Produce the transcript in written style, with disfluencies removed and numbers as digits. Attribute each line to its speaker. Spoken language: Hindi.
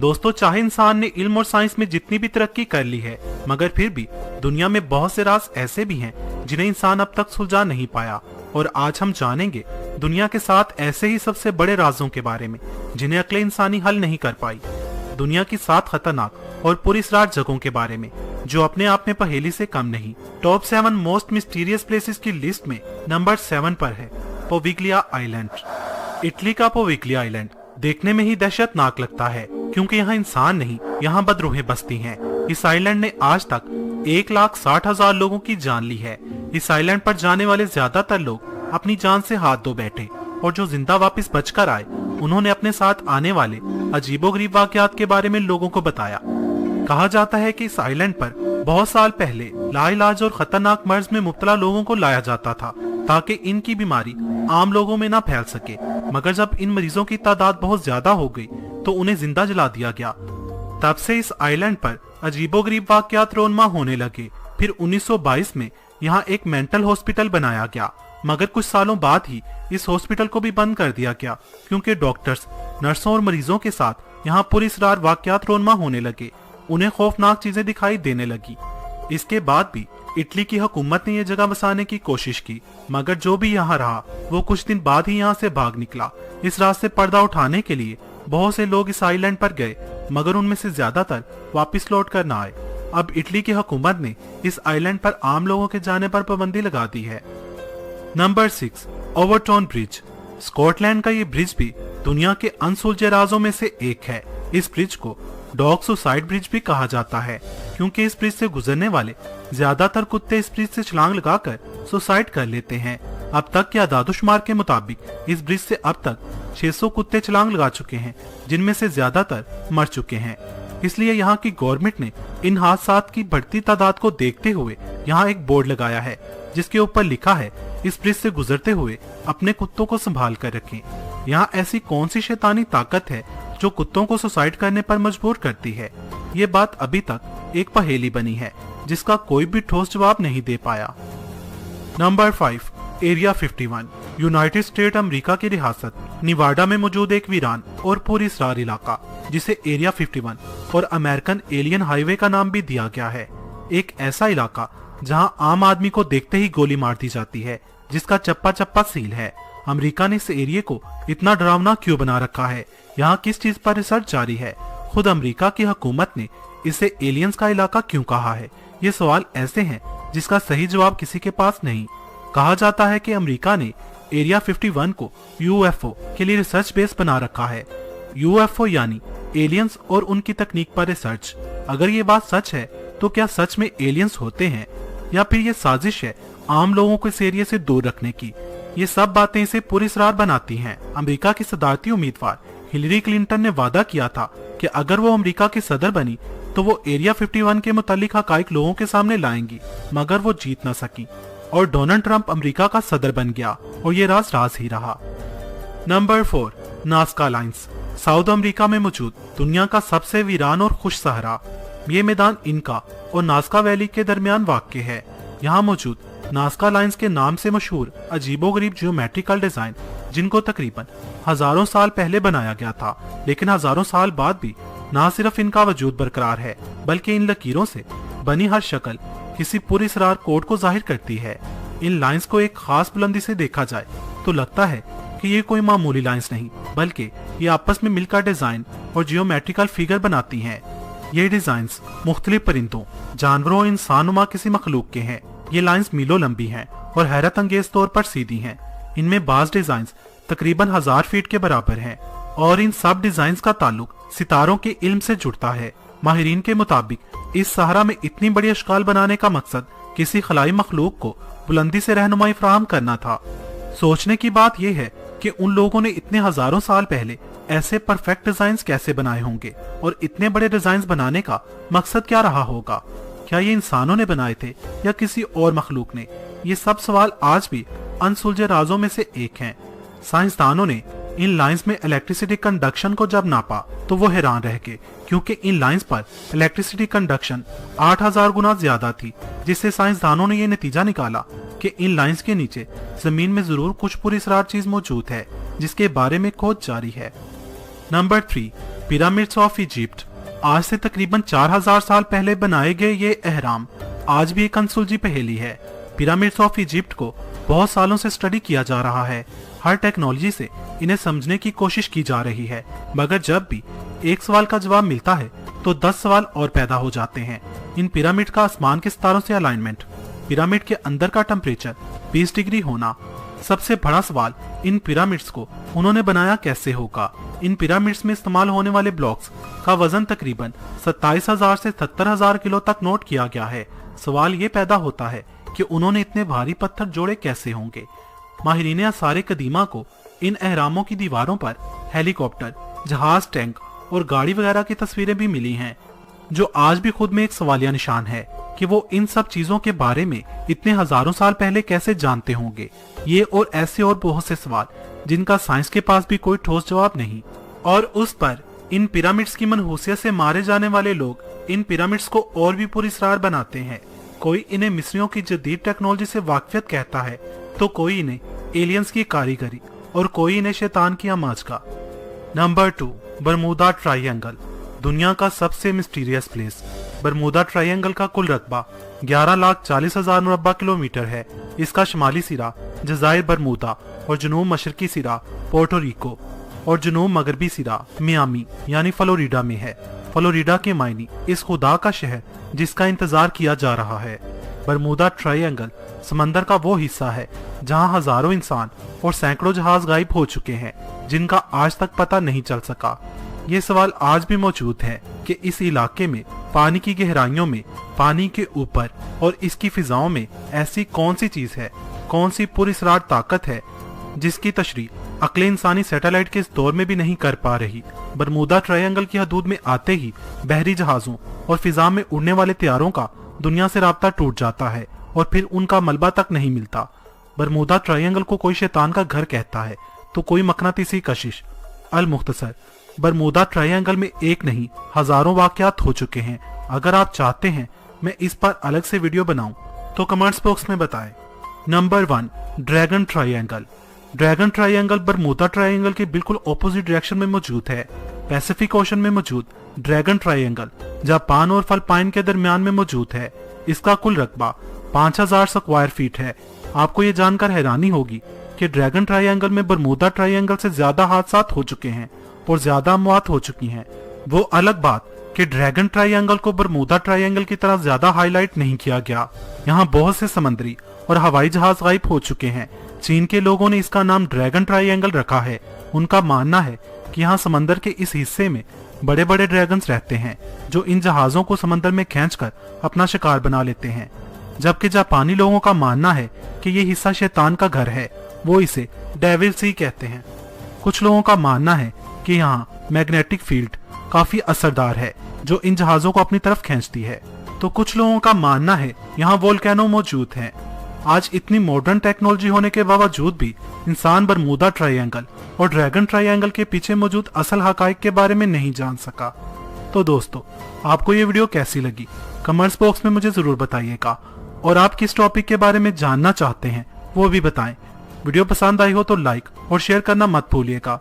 Speaker 1: दोस्तों, चाहे इंसान ने इल्म और साइंस में जितनी भी तरक्की कर ली है, मगर फिर भी दुनिया में बहुत से राज ऐसे भी हैं जिन्हें इंसान अब तक सुलझा नहीं पाया। और आज हम जानेंगे दुनिया के 7 ऐसे ही सबसे बड़े राजों के बारे में जिन्हें अक्ल इंसानी हल नहीं कर पाई। दुनिया की 7 खतरनाक और पुरस्कार जगहों के बारे में जो अपने आप में पहेली से कम नहीं। टॉप 7 मोस्ट मिस्टीरियस प्लेसेस की लिस्ट में नंबर 7 पर है पोविग्लिया आइलैंड। इटली का पोविग्लिया आइलैंड देखने में ही दहशतनाक लगता है, क्योंकि यहाँ इंसान नहीं, यहाँ बदरूहें बसती हैं। इस आइलैंड ने आज तक 1,60,000 लोगों की जान ली है। इस आइलैंड पर जाने वाले ज्यादातर लोग अपनी जान से हाथ धो बैठे, और जो जिंदा वापस बचकर आए उन्होंने अपने साथ आने वाले अजीबोगरीब वाकयात के बारे में लोगों को बताया। कहा जाता है कि इस आइलैंड पर बहुत साल पहले लाइलाज और खतरनाक मर्ज में मुब्तला लोगों को लाया जाता था, ताकि इनकी बीमारी आम लोगों में ना फैल सके। मगर जब इन मरीजों की तादाद बहुत ज्यादा हो गई तो उन्हें जिंदा जला दिया गया। तब से इस आइलैंड पर अजीबोगरीब वाकयात रोनमा होने लगे। फिर 1922 में यहाँ एक मेंटल हॉस्पिटल बनाया गया, मगर कुछ सालों बाद ही इस हॉस्पिटल को भी बंद कर दिया गया, क्योंकि डॉक्टर्स, नर्सों और मरीजों के साथ यहाँ पुरस्कार वाकयात रोनमा होने लगे। उन्हें खौफनाक चीजें दिखाई देने लगी। इसके बाद भी इटली की हुकूमत ने यह जगह बसाने की कोशिश की, मगर जो भी यहाँ रहा वो कुछ दिन बाद ही यहाँ से भाग निकला। इस रात से पर्दा उठाने के लिए बहुत से लोग इस आइलैंड पर गए, मगर उनमें से ज्यादातर वापस लौट कर न आए। अब इटली की हुकूमत ने इस आइलैंड पर आम लोगों के जाने पर पाबंदी लगा दी है। Number 6 overtone bridge. स्कॉटलैंड का ये ब्रिज भी दुनिया के अनसुलझे राजों में से एक है। इस ब्रिज को डॉग सुसाइड ब्रिज भी कहा जाता है, क्योंकि इस ब्रिज से गुजरने वाले ज्यादातर कुत्ते इस ब्रिज से छलांग लगाकर सुसाइड कर लेते हैं। अब तक के आदादोशुमार के मुताबिक इस ब्रिज से अब तक 600 कुत्ते छलांग लगा चुके हैं, जिनमें से ज्यादातर मर चुके हैं। इसलिए यहाँ की गवर्नमेंट ने इन हादसात की बढ़ती तादाद को देखते हुए यहाँ एक बोर्ड लगाया है, जिसके ऊपर लिखा है, इस ब्रिज से गुजरते हुए अपने कुत्तों को संभाल कर रखें। यहाँ ऐसी कौन सी शैतानी ताकत है जो कुत्तों को सुसाइड करने पर मजबूर करती है? ये बात अभी तक एक पहेली बनी है, जिसका कोई भी ठोस जवाब नहीं दे पाया। Number 5 area 51। United state America की रियासत निवाडा में मौजूद एक वीरान और पुरस्कार इलाका, जिसे एरिया 51 और अमेरिकन एलियन हाईवे का नाम भी दिया गया है। एक ऐसा इलाका जहां आम आदमी को देखते ही गोली मार दी जाती है, जिसका चप्पा चप्पा सील है। अमेरिका ने इस एरिया को इतना डरावना क्यों बना रखा है? यहाँ किस चीज पर रिसर्च जारी है? खुद अमेरिका की हुकूमत ने इसे एलियंस का इलाका क्यों कहा है? ये सवाल ऐसे हैं जिसका सही जवाब किसी के पास नहीं। कहा जाता है कि अमेरिका ने एरिया 51 को यूएफओ के लिए रिसर्च बेस बना रखा है। यूएफओ यानी एलियंस और उनकी तकनीक पर रिसर्च। अगर ये बात सच है तो क्या सच में एलियंस होते हैं, या फिर ये साजिश है आम लोगों को इस एरिया से दूर रखने की? ये सब बातें इसे पुरस्कार बनाती हैं। अमेरिका की सदारती उम्मीदवार हिलरी क्लिंटन ने वादा किया था कि अगर वो अमेरिका की सदर बनी तो वो एरिया 51 के मुतालिक हकाइक लोगों के सामने लाएंगी, मगर वो जीत न सकी और डोनाल्ड ट्रंप अमेरिका का सदर बन गया, और ये राज ही रहा। Number 4 Nazca lines. South America में मौजूद दुनिया का सबसे वीरान और खुश सहरा ये मैदान इनका और नाज़का वैली के दरमियान वाक़ है। यहाँ मौजूद नाज़का लाइन्स के नाम से मशहूर अजीबोगरीब जियोमेट्रिकल डिजाइन, जिनको तकरीबन हजारों साल पहले बनाया गया था, लेकिन हजारों साल बाद भी न सिर्फ इनका वजूद बरकरार है, बल्कि इन लकीरों से बनी हर शक्ल किसी पुरस्कार कोड को जाहिर करती है। इन लाइन्स को एक खास बुलंदी से देखा जाए तो लगता है कि ये कोई मामूली लाइन्स नहीं, बल्कि ये आपस में मिलकर डिजाइन और जियोमेट्रिकल फिगर बनाती हैं। ये डिजाइन्स मुख्तलिफ परिंदों, जानवरों और इंसानुमा किसी मखलूक के हैं। ये लाइन्स मीलों लंबी हैं और हैरत अंगेज तौर पर सीधी हैं। इनमें बाज डिजाइन्स तकरीबन 1000 फीट के बराबर हैं, और इन सब डिजाइन्स का ताल्लुक सितारों के इल्म से जुड़ता है। माहिरीन के मुताबिक इस सहरा में इतनी बड़ी अशकाल बनाने का मकसद किसी खलाई मखलूक को बुलंदी से रहनुमाई फराहम करना था। सोचने की बात यह है कि उन लोगों ने इतने हजारों साल पहले ऐसे परफेक्ट डिजाइन्स कैसे बनाए होंगे, और इतने बड़े डिजाइन्स बनाने का मकसद क्या रहा होगा? क्या ये इंसानों ने बनाए थे या किसी और मखलूक ने? ये सब सवाल आज भी अनसुलझे राजों में से एक हैं। साइंसदानों ने इन लाइंस में इलेक्ट्रिसिटी कंडक्शन को जब नापा तो वो हैरान रह गए, क्योंकि इन लाइंस पर इलेक्ट्रिसिटी कंडक्शन 8000 गुना ज्यादा थी, जिससे साइंसदानों ने ये नतीजा निकाला कि इन लाइंस के नीचे जमीन में जरूर कुछ पुरस्कार चीज मौजूद है, जिसके बारे में खोज जारी है। Number 3 pyramids of Egypt. आज से तकरीबन 4000 साल पहले बनाए गए ये अहराम आज भी एक अनसुलझी पहेली है। पिरामिड्स ऑफ इजिप्ट को बहुत सालों से स्टडी किया जा रहा है। हर टेक्नोलॉजी से इन्हें समझने की कोशिश की जा रही है, मगर जब भी एक सवाल का जवाब मिलता है तो 10 सवाल और पैदा हो जाते हैं। इन पिरामिड का आसमान के सितारों से अलाइनमेंट, पिरामिड के अंदर का टेम्परेचर 20 डिग्री होना, सबसे बड़ा सवाल इन पिरामिड्स को उन्होंने बनाया कैसे होगा। इन पिरामिड्स में इस्तेमाल होने वाले ब्लॉक्स का वजन तकरीबन 27,000 से 70,000 किलो तक नोट किया गया है। सवाल ये पैदा होता है कि उन्होंने इतने भारी पत्थर जोड़े कैसे होंगे। माहिरीन आसारे कदीमा को इन अहरामों की दीवारों पर हेलीकॉप्टर, जहाज, टैंक और गाड़ी वगैरह की तस्वीरें भी मिली हैं, जो आज भी खुद में एक सवालिया निशान है कि वो इन सब चीजों के बारे में इतने हजारों साल पहले कैसे जानते होंगे। ये और ऐसे और बहुत से सवाल जिनका साइंस के पास भी कोई ठोस जवाब नहीं। और उस पर इन पिरामिड्स की मनहूसियत से मारे जाने वाले लोग इन पिरामिड्स को और भी पुरस्कार बनाते हैं। कोई इन्हें मिस्रियों की जदीद टेक्नोलॉजी से वाकफियत कहता है, तो कोई इन्हें एलियंस की कारीगरी और कोई इन्हें शैतान की आमाज का। Number 2, Bermuda triangle. दुनिया का सबसे मिस्टीरियस प्लेस। बरमूदा ट्रायंगल का कुल रकबा 11,40,000 मुरब्बा किलोमीटर है। इसका शुमाली सिरा जजायर बरमूदा और जुनूब मशरकी सिरा पोर्टो रिको और जुनूब मगरबी सिरा मियामी यानी फ्लोरिडा में है। फ्लोरिडा के मायनी इस खुदा का शहर जिसका इंतजार किया जा रहा है। बरमूदा ट्रायंगल समंदर का वो हिस्सा है जहां हजारों इंसान और सैकड़ों जहाज गायब हो चुके हैं, जिनका आज तक पता नहीं चल सका। ये सवाल आज भी मौजूद है कि इस इलाके में पानी की गहराइयों में, पानी के ऊपर और इसकी फिजाओं में ऐसी कौन सी चीज है, कौन सी पुरअसरार ताकत है जिसकी तशरीह अक्ल इंसानी सैटेलाइट के इस दौर में भी नहीं कर पा रही। बरमूदा ट्रायंगल की हदूद में आते ही बहरी जहाजों और फिजा में उड़ने वाले तैयारों का दुनिया से राब्ता टूट जाता है और फिर उनका मलबा तक नहीं मिलता। बरमूदा ट्रायंगल को कोई शैतान का घर कहता है तो कोई मकनातीसी कशिश। अल मुख्तसर, बरमूदा ट्रायंगल में एक नहीं हजारों वाकयात हो चुके हैं। अगर आप चाहते हैं मैं इस पर अलग से वीडियो बनाऊं तो कमेंट्स बॉक्स में बताएं। Number 1, dragon triangle. Dragon triangle Bermuda triangle के बिल्कुल ऑपोजिट डायरेक्शन में मौजूद है। पैसिफिक ओशन में मौजूद ड्रैगन ट्रायंगल जापान और फिलिपाइन के दरमियान में मौजूद है। इसका कुल रकबा 5000 स्क्वायर फीट है। आपको ये जानकर हैरानी होगी कि ड्रैगन ट्रायंगल में बरमूदा ट्रायंगल से ज्यादा हादसात हो चुके हैं और ज्यादा मौत हो चुकी हैं। वो अलग बात कि ड्रैगन ट्रायंगल को बरमूदा ट्रायंगल की तरह ज्यादा हाईलाइट नहीं किया गया। यहाँ बहुत से समुद्री और हवाई जहाज गायब हो चुके हैं। चीन के लोगों ने इसका नाम ड्रैगन ट्रायंगल रखा है। उनका मानना है कि यहाँ समंदर के इस हिस्से में बड़े बड़े ड्रैगन्स रहते हैं जो इन जहाजों को समंदर में खींचकर अपना शिकार बना लेते हैं। जबकि जापानी लोगों का मानना है कि ये हिस्सा शैतान का घर है, वो इसे डेविल सी कहते हैं। कुछ लोगों का मानना है कि यहाँ मैग्नेटिक फील्ड काफी असरदार है जो इन जहाजों को अपनी तरफ खींचती है, तो कुछ लोगों का मानना है यहाँ वोल्केनो मौजूद हैं। आज इतनी मॉडर्न टेक्नोलॉजी होने के बावजूद भी इंसान बरमूदा ट्रायंगल और ड्रैगन ट्रायंगल के पीछे मौजूद असल हकाइक के बारे में नहीं जान सका। तो दोस्तों, आपको ये वीडियो कैसी लगी कमेंट्स बॉक्स में मुझे जरूर बताइएगा, और आप किस टॉपिक के बारे में जानना चाहते हैं वो भी बताएं। वीडियो पसंद आई हो तो लाइक और शेयर करना मत भूलिएगा।